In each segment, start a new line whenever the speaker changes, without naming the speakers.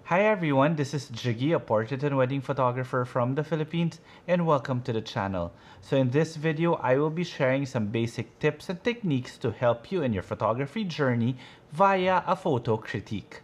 Hi everyone, this is Jiggie, a portrait and wedding photographer from the Philippines, and welcome to the channel. So in this video, I will be sharing some basic tips and techniques to help you in your photography journey via a photo critique.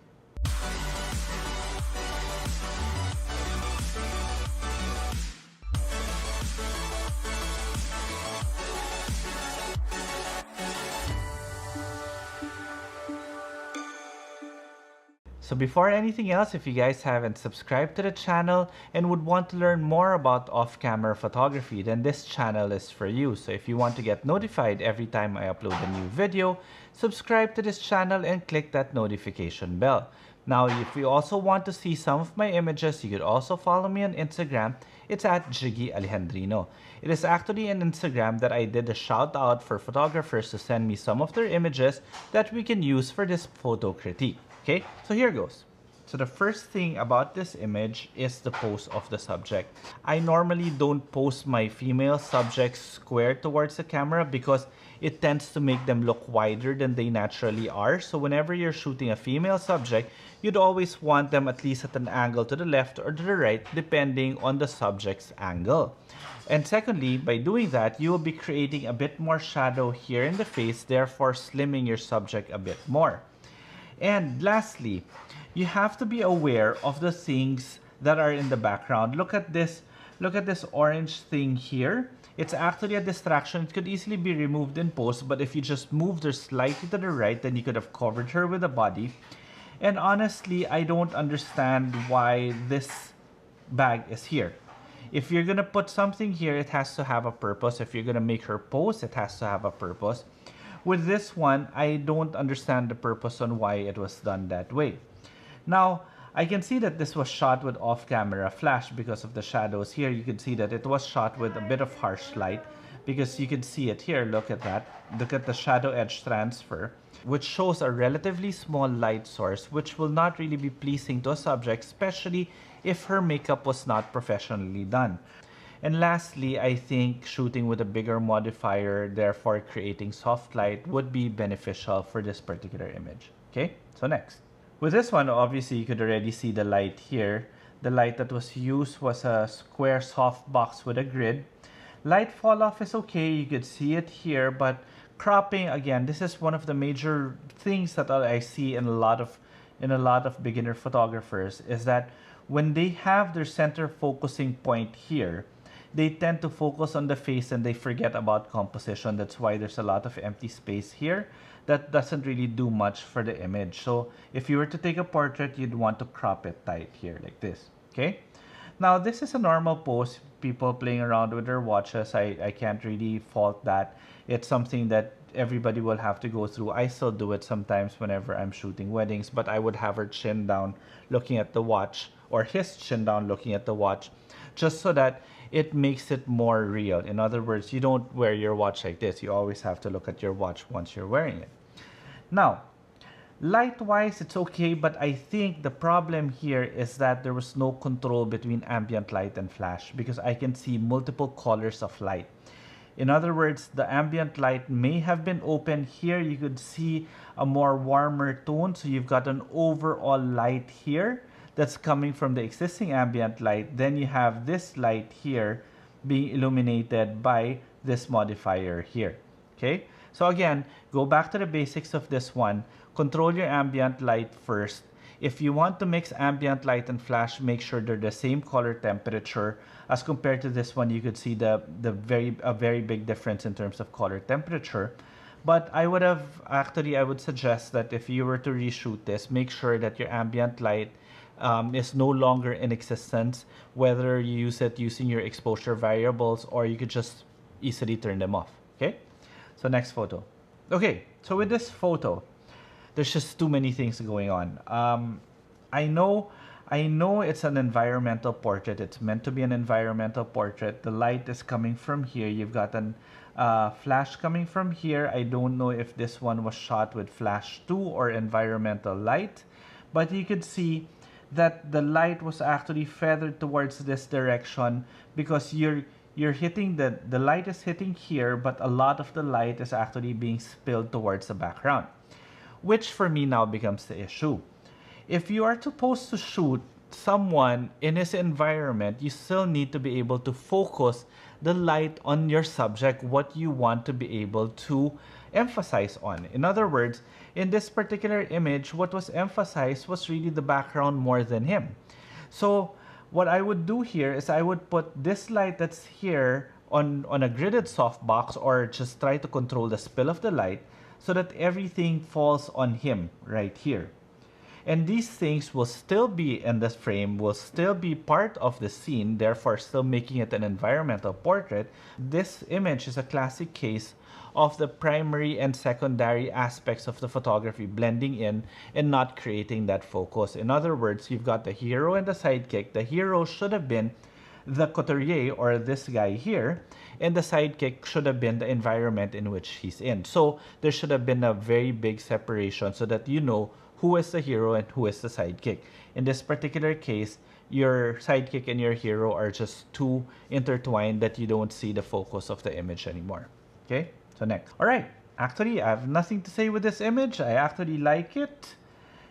So before anything else, if you guys haven't subscribed to the channel and would want to learn more about off-camera photography, then this channel is for you. So if you want to get notified every time I upload a new video, subscribe to this channel and click that notification bell. Now, if you also want to see some of my images, you could also follow me on Instagram. It's at Jiggie Alejandrino. It is actually an Instagram that I did a shout out for photographers to send me some of their images that we can use for this photo critique. Okay, so here goes. So the first thing about this image is the pose of the subject. I normally don't pose my female subjects square towards the camera because it tends to make them look wider than they naturally are. So whenever you're shooting a female subject, you'd always want them at least at an angle to the left or to the right, depending on the subject's angle. And secondly, by doing that, you will be creating a bit more shadow here in the face, therefore slimming your subject a bit more. And lastly, you have to be aware of the things that are in the background. Look at this orange thing here. It's actually a distraction. It could easily be removed in post, but if you just moved her slightly to the right, then you could have covered her with a body. And honestly, I don't understand why this bag is here. If you're gonna put something here, it has to have a purpose. If you're gonna make her pose, it has to have a purpose. With this one, I don't understand the purpose on why it was done that way. Now, I can see that this was shot with off-camera flash because of the shadows here. You can see that it was shot with a bit of harsh light because you can see it here. Look at that. Look at the shadow edge transfer, which shows a relatively small light source, which will not really be pleasing to a subject, especially if her makeup was not professionally done. And lastly, I think shooting with a bigger modifier, therefore creating soft light, would be beneficial for this particular image. Okay, so next. With this one, obviously you could already see the light here. The light that was used was a square soft box with a grid. Light fall off is okay, you could see it here, but cropping, again, this is one of the major things that I see in a lot of beginner photographers, is that when they have their center focusing point here, they tend to focus on the face and they forget about composition. That's why there's a lot of empty space here that doesn't really do much for the image. So if you were to take a portrait, you'd want to crop it tight here like this, okay? Now this is a normal pose, people playing around with their watches. I can't really fault that. It's something that everybody will have to go through. I still do it sometimes whenever I'm shooting weddings, but I would have her chin down looking at the watch, or his chin down looking at the watch, just so that it makes it more real. In other words, you don't wear your watch like this. You always have to look at your watch once you're wearing it. Now, light-wise, it's okay, but I think the problem here is that there was no control between ambient light and flash because I can see multiple colors of light. In other words, the ambient light may have been open. Here you could see a more warmer tone, so you've got an overall light here that's coming from the existing ambient light. Then you have this light here being illuminated by this modifier here. Okay, so again, go back to the basics of this one. Control your ambient light first. If you want to mix ambient light and flash, make sure they're the same color temperature. As compared to this one, you could see a very big difference in terms of color temperature. But I would suggest that if you were to reshoot this, make sure that your ambient light is no longer in existence, whether you use it using your exposure variables or you could just easily turn them off. Okay, so next photo. Okay, so with this photo, there's just too many things going on. I know it's an environmental portrait. It's meant to be an environmental portrait. The light is coming from here. You've got an flash coming from here. I don't know if this one was shot with flash 2 or environmental light, but you could see that the light was actually feathered towards this direction because you're hitting the light is hitting here, but a lot of the light is actually being spilled towards the background, which for me now becomes the issue. if you are supposed to shoot someone in his environment, you still need to be able to focus the light on your subject, what you want to be able to emphasize on. In other words, in this particular image, what was emphasized was really the background more than him. So what I would do here is I would put this light that's here on a gridded softbox, or just try to control the spill of the light so that everything falls on him right here. And these things will still be in the frame, will still be part of the scene, therefore still making it an environmental portrait. This image is a classic case of the primary and secondary aspects of the photography blending in and not creating that focus. In other words, you've got the hero and the sidekick. The hero should have been the couturier, or this guy here, and the sidekick should have been the environment in which he's in. So there should have been a very big separation so that you know who is the hero and who is the sidekick. In this particular case, your sidekick and your hero are just too intertwined that you don't see the focus of the image anymore. Okay, so next. All right, actually, I have nothing to say with this image. I actually like it.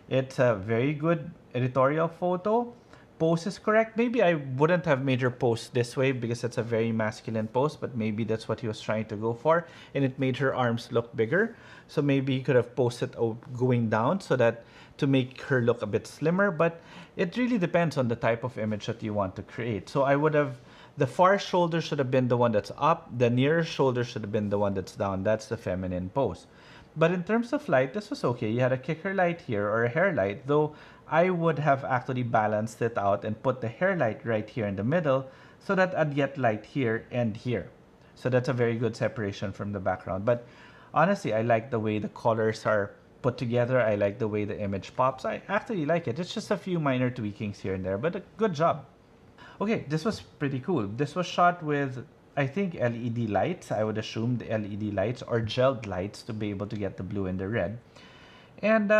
It's a very good editorial photo. Pose is correct. Maybe I wouldn't have made her pose this way because it's a very masculine pose, but maybe that's what he was trying to go for, and it made her arms look bigger. So maybe he could have posed it going down so that to make her look a bit slimmer, but it really depends on the type of image that you want to create. So I would have, the far shoulder should have been the one that's up, the nearer shoulder should have been the one that's down. That's the feminine pose. But in terms of light, this was okay. You had a kicker light here or a hair light, though I would have actually balanced it out and put the hair light right here in the middle so that I'd get light here and here. So that's a very good separation from the background. But honestly, I like the way the colors are put together. I like the way the image pops. I actually like it. It's just a few minor tweakings here and there, but a good job. Okay, this was pretty cool. This was shot with, I think, LED lights. I would assume the LED lights or gelled lights to be able to get the blue and the red. And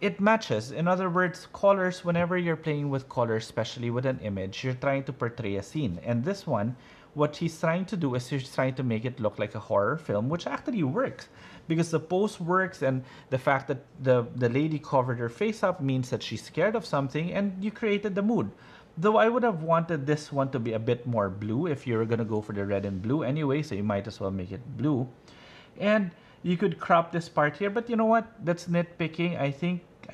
it matches. In other words, colors, whenever you're playing with colors, especially with an image, you're trying to portray a scene. And this one, what he's trying to do is he's trying to make it look like a horror film, which actually works because the pose works, and the fact that the lady covered her face up means that she's scared of something, and you created the mood. Though I would have wanted this one to be a bit more blue if you were going to go for the red and blue anyway, so you might as well make it blue. And you could crop this part here, but you know what? That's nitpicking. I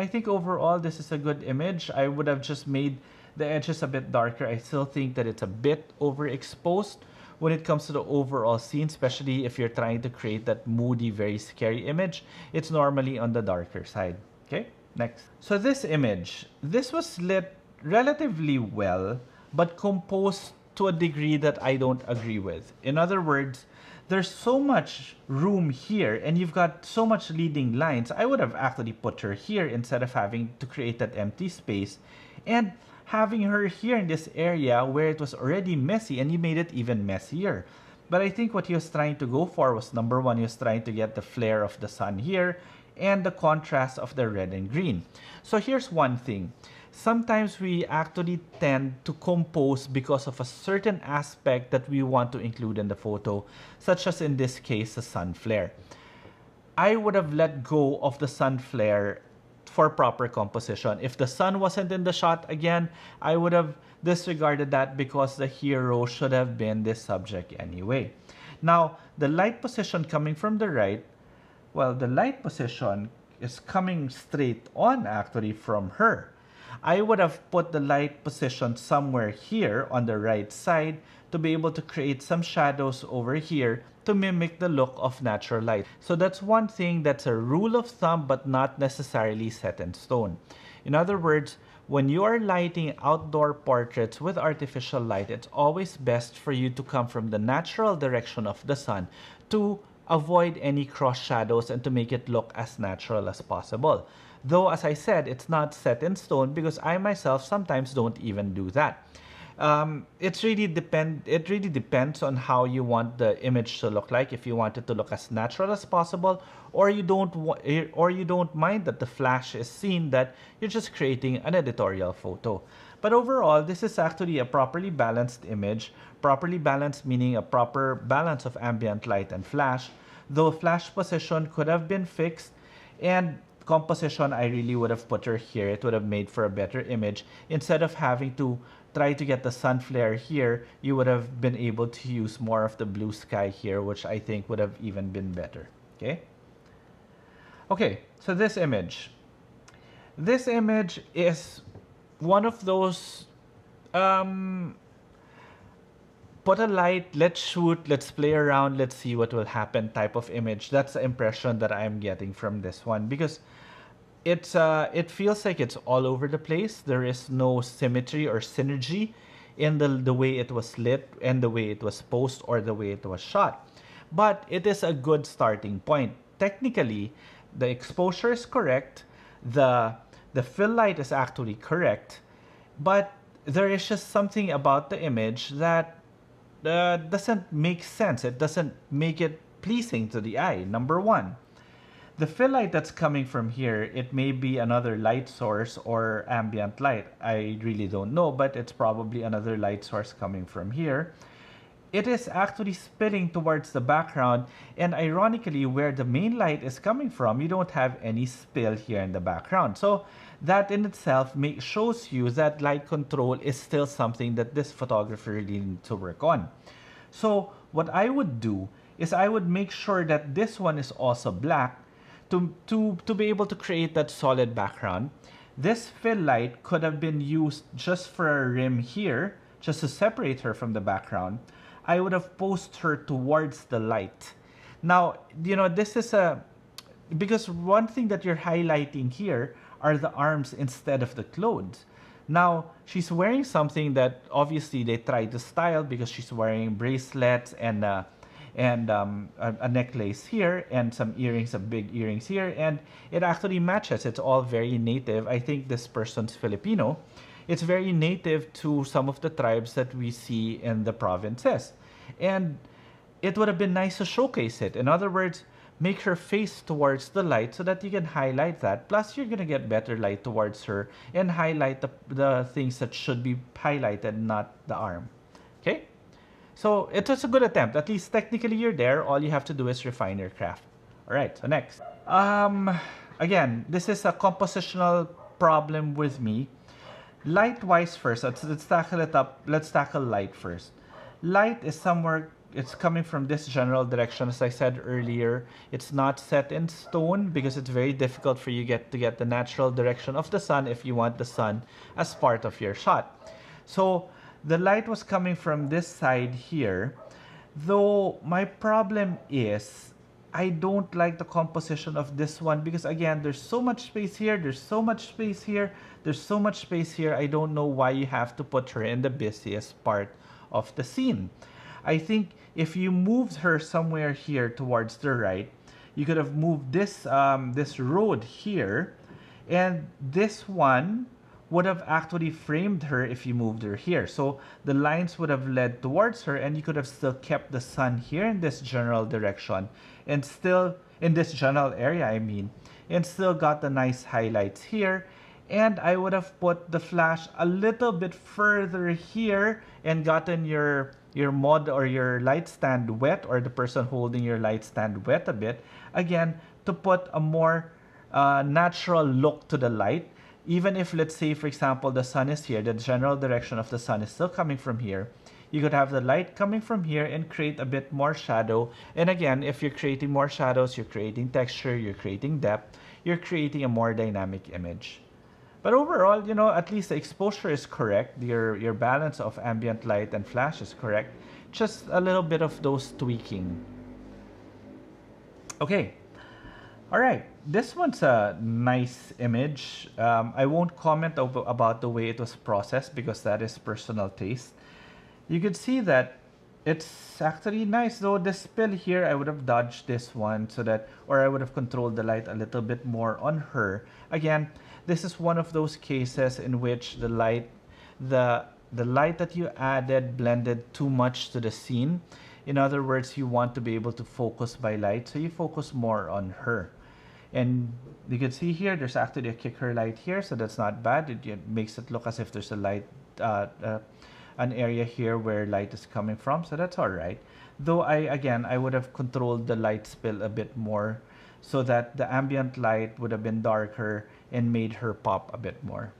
think overall this is a good image. I would have just made the edges a bit darker. I still think that it's a bit overexposed when it comes to the overall scene, especially if you're trying to create that moody, very scary image. It's normally on the darker side. Okay, next. So this image, this was lit relatively well, but composed to a degree that I don't agree with. In other words, there's so much room here and you've got so much leading lines. I would have actually put her here instead of having to create that empty space and having her here in this area where it was already messy, and you made it even messier. But I think what he was trying to go for was, number one, he was trying to get the flare of the sun here and the contrast of the red and green. So here's one thing. Sometimes we actually tend to compose because of a certain aspect that we want to include in the photo, such as in this case, the sun flare. I would have let go of the sun flare for proper composition. If the sun wasn't in the shot again, I would have disregarded that because the hero should have been this subject anyway. Now, the light position coming from the right, well, the light position is coming straight on actually from her. I would have put the light position somewhere here on the right side to be able to create some shadows over here to mimic the look of natural light. So that's one thing that's a rule of thumb but not necessarily set in stone. In other words, when you are lighting outdoor portraits with artificial light, it's always best for you to come from the natural direction of the sun to avoid any cross shadows and to make it look as natural as possible. Though, as I said, it's not set in stone because I myself sometimes don't even do that. It really depends on how you want the image to look like. If you want it to look as natural as possible, or you don't mind that the flash is seen, that you're just creating an editorial photo. But overall, this is actually a properly balanced image. Properly balanced meaning a proper balance of ambient light and flash, though flash position could have been fixed. And composition, I really would have put her here. It would have made for a better image. Instead of having to try to get the sun flare here, you would have been able to use more of the blue sky here, which I think would have even been better. Okay? Okay, so this image. This image is one of those put a light, let's shoot, let's play around, let's see what will happen type of image. That's the impression that I'm getting from this one, because it feels like it's all over the place. There is no symmetry or synergy in the way it was lit and the way it was posed or the way it was shot. But it is a good starting point. Technically, the exposure is correct, the fill light is actually correct, but there is just something about the image that doesn't make sense. It doesn't make it pleasing to the eye. Number one, the fill light that's coming from here, it may be another light source or ambient light. I really don't know, but it's probably another light source coming from here. It is actually spilling towards the background, and ironically, where the main light is coming from, you don't have any spill here in the background. So that in itself shows you that light control is still something that this photographer really needs to work on. So what I would do is I would make sure that this one is also black to be able to create that solid background. This fill light could have been used just for a rim here, just to separate her from the background. I would have posed her towards the light. Now, this is because one thing that you're highlighting here are the arms instead of the clothes. Now, she's wearing something that obviously they tried to style because she's wearing bracelets and a necklace here and some earrings, some big earrings here, and it actually matches. It's all very native. I think this person's Filipino. It's very native to some of the tribes that we see in the provinces. And it would have been nice to showcase it. In other words, make her face towards the light so that you can highlight that. Plus, you're going to get better light towards her and highlight the things that should be highlighted, not the arm. Okay? So it was a good attempt. At least technically you're there. All you have to do is refine your craft. All right, so next. Again, this is a compositional problem with me. Light-wise first, let's tackle it up. Let's tackle light first. Light is somewhere, it's coming from this general direction. As I said earlier, it's not set in stone because it's very difficult for you to get the natural direction of the sun if you want the sun as part of your shot. So the light was coming from this side here, though my problem is I don't like the composition of this one because again, there's so much space here, there's so much space here, there's so much space here. I don't know why you have to put her in the busiest part of the scene. I think if you moved her somewhere here towards the right, you could have moved this this road here, and this one would have actually framed her if you moved her here. So the lines would have led towards her and you could have still kept the sun here in this general direction and still in this general area, I mean, and still got the nice highlights here. And I would have put the flash a little bit further here and gotten your mod or your light stand wet, or the person holding your light stand wet a bit, again, to put a more natural look to the light. Even if, let's say, for example, the sun is here, the general direction of the sun is still coming from here, you could have the light coming from here and create a bit more shadow. And again, if you're creating more shadows, you're creating texture, you're creating depth, you're creating a more dynamic image. But overall, at least the exposure is correct. Your balance of ambient light and flash is correct. Just a little bit of those tweaking. Okay. All right, this one's a nice image. I won't comment about the way it was processed because that is personal taste. You could see that it's actually nice, though the spill here, I would have dodged this one or I would have controlled the light a little bit more on her. Again, this is one of those cases in which the light that you added blended too much to the scene. In other words, you want to be able to focus by light, so you focus more on her. And you can see here, there's actually a kicker light here, so that's not bad. It makes it look as if there's a light, an area here where light is coming from, so that's all right. Though I would have controlled the light spill a bit more so that the ambient light would have been darker and made her pop a bit more.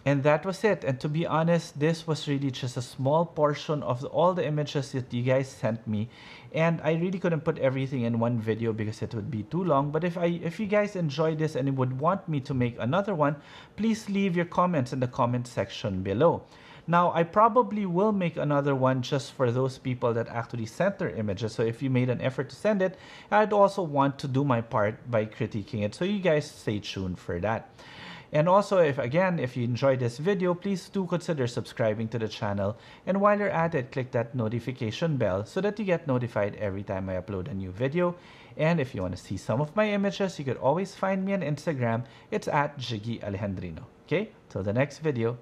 And that was it. And to be honest, this was really just a small portion of all the images that you guys sent me. And I really couldn't put everything in one video because it would be too long. But if you guys enjoyed this and would want me to make another one, please leave your comments in the comment section below. Now, I probably will make another one just for those people that actually sent their images. So if you made an effort to send it, I'd also want to do my part by critiquing it. So you guys stay tuned for that. And also, if you enjoyed this video, please do consider subscribing to the channel. And while you're at it, click that notification bell so that you get notified every time I upload a new video. And if you want to see some of my images, you could always find me on Instagram. It's at Jiggie Alejandrino. Okay, till the next video.